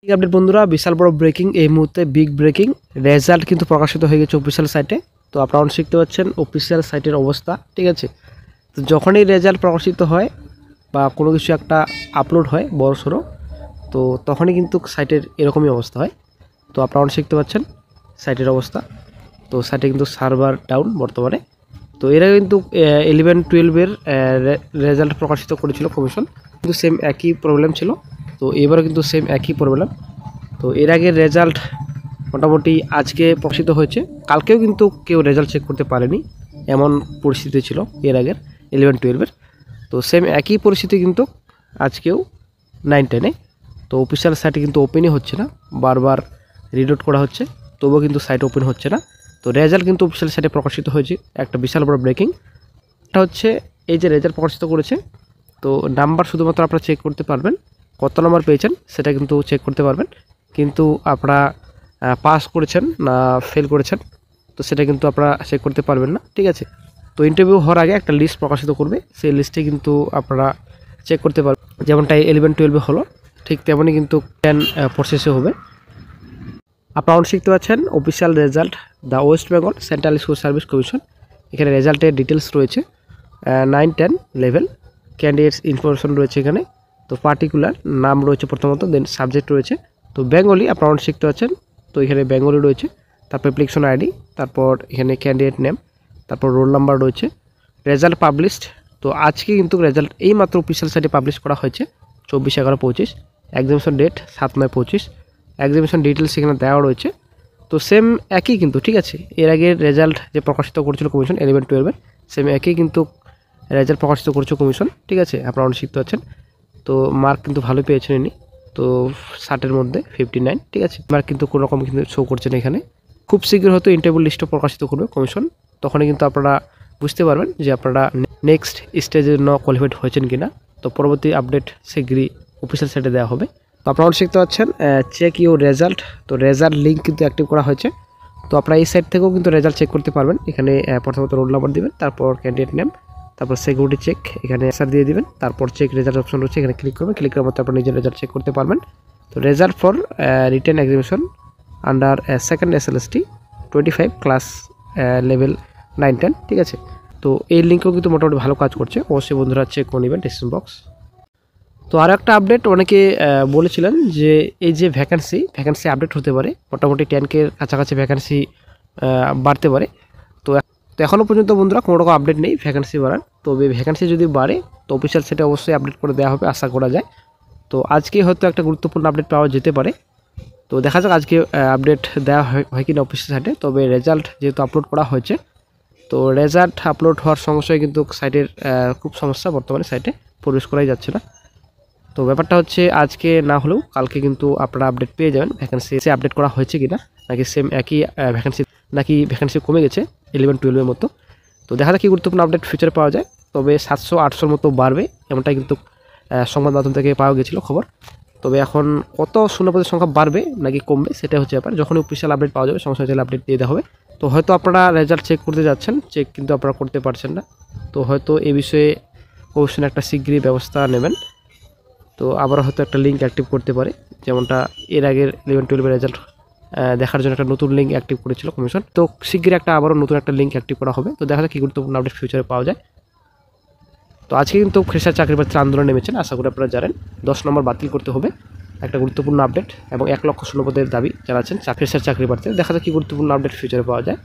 Update বন্ধুরা, বিশাল বড় breaking, এই মুহূর্তে বিগ ব্রেকিং রেজাল্ট কিন্তু প্রকাশিত হয়ে গেছে অফিসিয়াল সাইটে। তো আপনারা শিখতে পাচ্ছেন অফিসিয়াল সাইটের অবস্থা, ঠিক আছে। তো যখনই রেজাল্ট প্রকাশিত হয় বা কোনো কিছু একটা আপলোড হয় বড়সড়, তো তখনই কিন্তু সাইটের এরকমই অবস্থা হয়। তো আপনারা শিখতে পাচ্ছেন সাইটের অবস্থা। তো সাইটে কিন্তু সার্ভার ডাউন বর্তমানে। তো এরা কিন্তু 11-12-এর রেজাল্ট প্রকাশিত করেছিল কমিশন, কিন্তু সেম একই প্রবলেম ছিল। তো এবারও কিন্তু সেম একই প্রবলেম। তো এর আগের রেজাল্ট মোটামুটি আজকে প্রকাশিত হয়েছে, কালকেও কিন্তু কেউ রেজাল্ট চেক করতে পারেনি, এমন পরিস্থিতি ছিল এর আগের 11-12-এর। তো সেম একই পরিস্থিতি কিন্তু আজকেও 9-10-এ। তো অফিসিয়াল সাইটে কিন্তু ওপেনই হচ্ছে না, বারবার রিলোড করা হচ্ছে, তবুও কিন্তু সাইট ওপেন হচ্ছে না। তো রেজাল্ট কিন্তু অফিসিয়াল সাইটে প্রকাশিত হয়েছে, একটা বিশাল বড় ব্রেকিং। এটা হচ্ছে এই যে রেজাল্ট প্রকাশিত করেছে, তো নাম্বার শুধুমাত্র আপনারা চেক করতে পারবেন, কত নম্বর পেয়েছেন সেটা কিন্তু চেক করতে পারবেন, কিন্তু আপনারা পাস করেছেন না ফেল করেছেন তো সেটা কিন্তু আপনারা চেক করতে পারবেন না, ঠিক আছে। তো ইন্টারভিউ হওয়ার আগে একটা লিস্ট প্রকাশিত করবে, সেই লিস্টে কিন্তু আপনারা চেক করতে পারবেন। যেমনটা 11-12 হলো, ঠিক তেমনই কিন্তু 10 প্রসেসে হবে। আপনারা শিখতে পাচ্ছেন official result, the West Bengal central school service commission. এখানে রেজাল্টের ডিটেলস রয়েছে, 9-10 লেভেল, ক্যান্ডিডেটস ইনফরমেশন রয়েছে এখানে। তো পার্টিকুলার নাম রয়েছে প্রথমত, দেন সাবজেক্ট রয়েছে। তো বেঙ্গলি আপনারা শিখতে পাচ্ছেন, তো এখানে বেঙ্গলি রয়েছে, তারপর অ্যাপ্লিকেশন আইডি, তারপর এখানে ক্যান্ডিডেট নেম, তারপর রোল নাম্বার রয়েছে। রেজাল্ট পাবলিশড, তো আজকে কিন্তু রেজাল্ট এইমাত্র অফিসিয়াল সাইটে পাবলিশ করা হয়েছে 24/11-25। Examination date 7/9-25। এক্সামিনেশন ডিটেলস এখানে দেওয়া রয়েছে। তো সেম একই কিন্তু, ঠিক আছে। এর আগে রেজাল্ট যে প্রকাশিত করেছিল কমিশন 11-12-এর, সেম একই কিন্তু রেজাল্ট প্রকাশিত করেছে কমিশন, ঠিক আছে। আপনারা অনেক শিখতে পাচ্ছেন। তো মার্ক কিন্তু ভালো পেয়েছেন ইনি, তো 60-এর মধ্যে 59, ঠিক আছে। মার্ক কিন্তু কোনো রকম কিন্তু শো করছেন এখানে। খুব শীঘ্র হয়তো ইন্টারভিউ লিস্টও প্রকাশিত করবে কমিশন, তখনই কিন্তু আপনারা বুঝতে পারবেন যে আপনারা নেক্সট স্টেজের জন্য কোয়ালিফাইড হয়েছেন কিনা। তো পরবর্তী আপডেট শীঘ্রই অফিসিয়াল সাইটে দেওয়া হবে। তো আপনারা শিখতে পাচ্ছেন চেক ইউর রেজাল্ট, তো রেজাল্ট লিঙ্ক কিন্তু অ্যাক্টিভ করা হয়েছে। তো আপনারা এই সাইট থেকেও কিন্তু রেজাল্ট চেক করতে পারবেন। এখানে প্রথমত রোল নাম্বার দিবেন, তারপর ক্যান্ডিডেট নেম, তারপর সিকিউরিটি চেক, এখানে অ্যান্সার দিয়ে দিবেন, তারপর চেক রেজাল্ট অপশন রয়েছে, এখানে ক্লিক করবেন। ক্লিক করার মতো আপনার নিজের রেজাল্ট চেক করতে পারবেন। তো result for written examination under second SLST 25 class level 9-10, ঠিক আছে। তো এই লিঙ্কও কিন্তু মোটামুটি ভালো কাজ করছে, অবশ্যই বন্ধুরা চেক করে নেবেন ডিসক্রিপশন বক্স। তো আরও একটা আপডেট, অনেকে বলেছিলেন যে এই যে ভ্যাকান্সি আপডেট হতে পারে, মোটামুটি 10K কাছাকাছি ভ্যাকান্সি বাড়তে পারে। তো এখনও পর্যন্ত বন্ধুরা কোনো রকম আপডেট নেই ভ্যাকান্সি বাড়ার। তবে ভ্যাকান্সি যদি বাড়ে তো অফিসিয়াল সেটা অবশ্যই আপডেট করে দেওয়া হবে, আশা করা যায়। তো আজকে হয়তো একটা গুরুত্বপূর্ণ আপডেট পাওয়া যেতে পারে। তো দেখা যাক আজকে আপডেট দেওয়া হয় কিনা অফিসিয়াল সাইটে। তবে রেজাল্ট যেহেতু আপলোড করা হয়েছে, তো রেজাল্ট আপলোড হওয়ার সঙ্গে সঙ্গে কিন্তু সাইটের খুব সমস্যা, বর্তমানে সাইটে প্রবেশ করাই যাচ্ছে না। তো ব্যাপারটা হচ্ছে আজকে না হলেও কালকে কিন্তু আপনারা আপডেট পেয়ে যাবেন ভ্যাকেন্সি আপডেট করা হয়েছে কিনা, নাকি সেম একই ভ্যাকেন্সি, নাকি ভ্যাকেন্সি কমে গেছে 11-12-এর মতো। তো দেখা যাক কি গুরুত্বপূর্ণ আপডেট ফিউচারে পাওয়া যায়। তবে 700-800-র মতো বাড়বে, এমনটাই কিন্তু সংবাদ মাধ্যম থেকে পাওয়া গেছিলো খবর। তবে এখন কত শূন্যপদের সংখ্যা বাড়বে নাকি কমবে সেটা হচ্ছে ব্যাপার, যখন অফিসিয়াল আপডেট পাওয়া যাবে সঙ্গে সঙ্গে আপডেট দিয়ে দেওয়া হবে। তো হয়তো আপনারা রেজাল্ট চেক করতে যাচ্ছেন, চেক কিন্তু আপনারা করতে পারছেন না। তো হয়তো এই বিষয়ে কমিশন একটা শীঘ্রই ব্যবস্থা নেবেন। তো আবার হয়তো একটা লিঙ্ক অ্যাক্টিভ করতে পারে, যেমনটা এর আগের 11-12-এর রেজাল্ট দেখার জন্য একটা নতুন লিঙ্ক অ্যাক্টিভ করেছিল কমিশন। তো শীঘ্রই আবারও নতুন একটা লিঙ্ক অ্যাক্টিভ করা হবে। তো দেখা যাক কী গুরুত্বপূর্ণ আপডেট ফিউচারে পাওয়া যায়। তো আজকে কিন্তু ফ্রেশার চাকরি প্রার্থীরা আন্দোলন নেমেছেন, আশা করি আপনারা জানেন 10 নম্বর বাতিল করতে হবে, একটা গুরুত্বপূর্ণ আপডেট, এবং 1 লক্ষ শূন্যপদের দাবি জানাচ্ছেন ফ্রেশার চাকরি প্রার্থী। দেখা যাক কী গুরুত্বপূর্ণ আপডেট ফিউচারে পাওয়া যায়।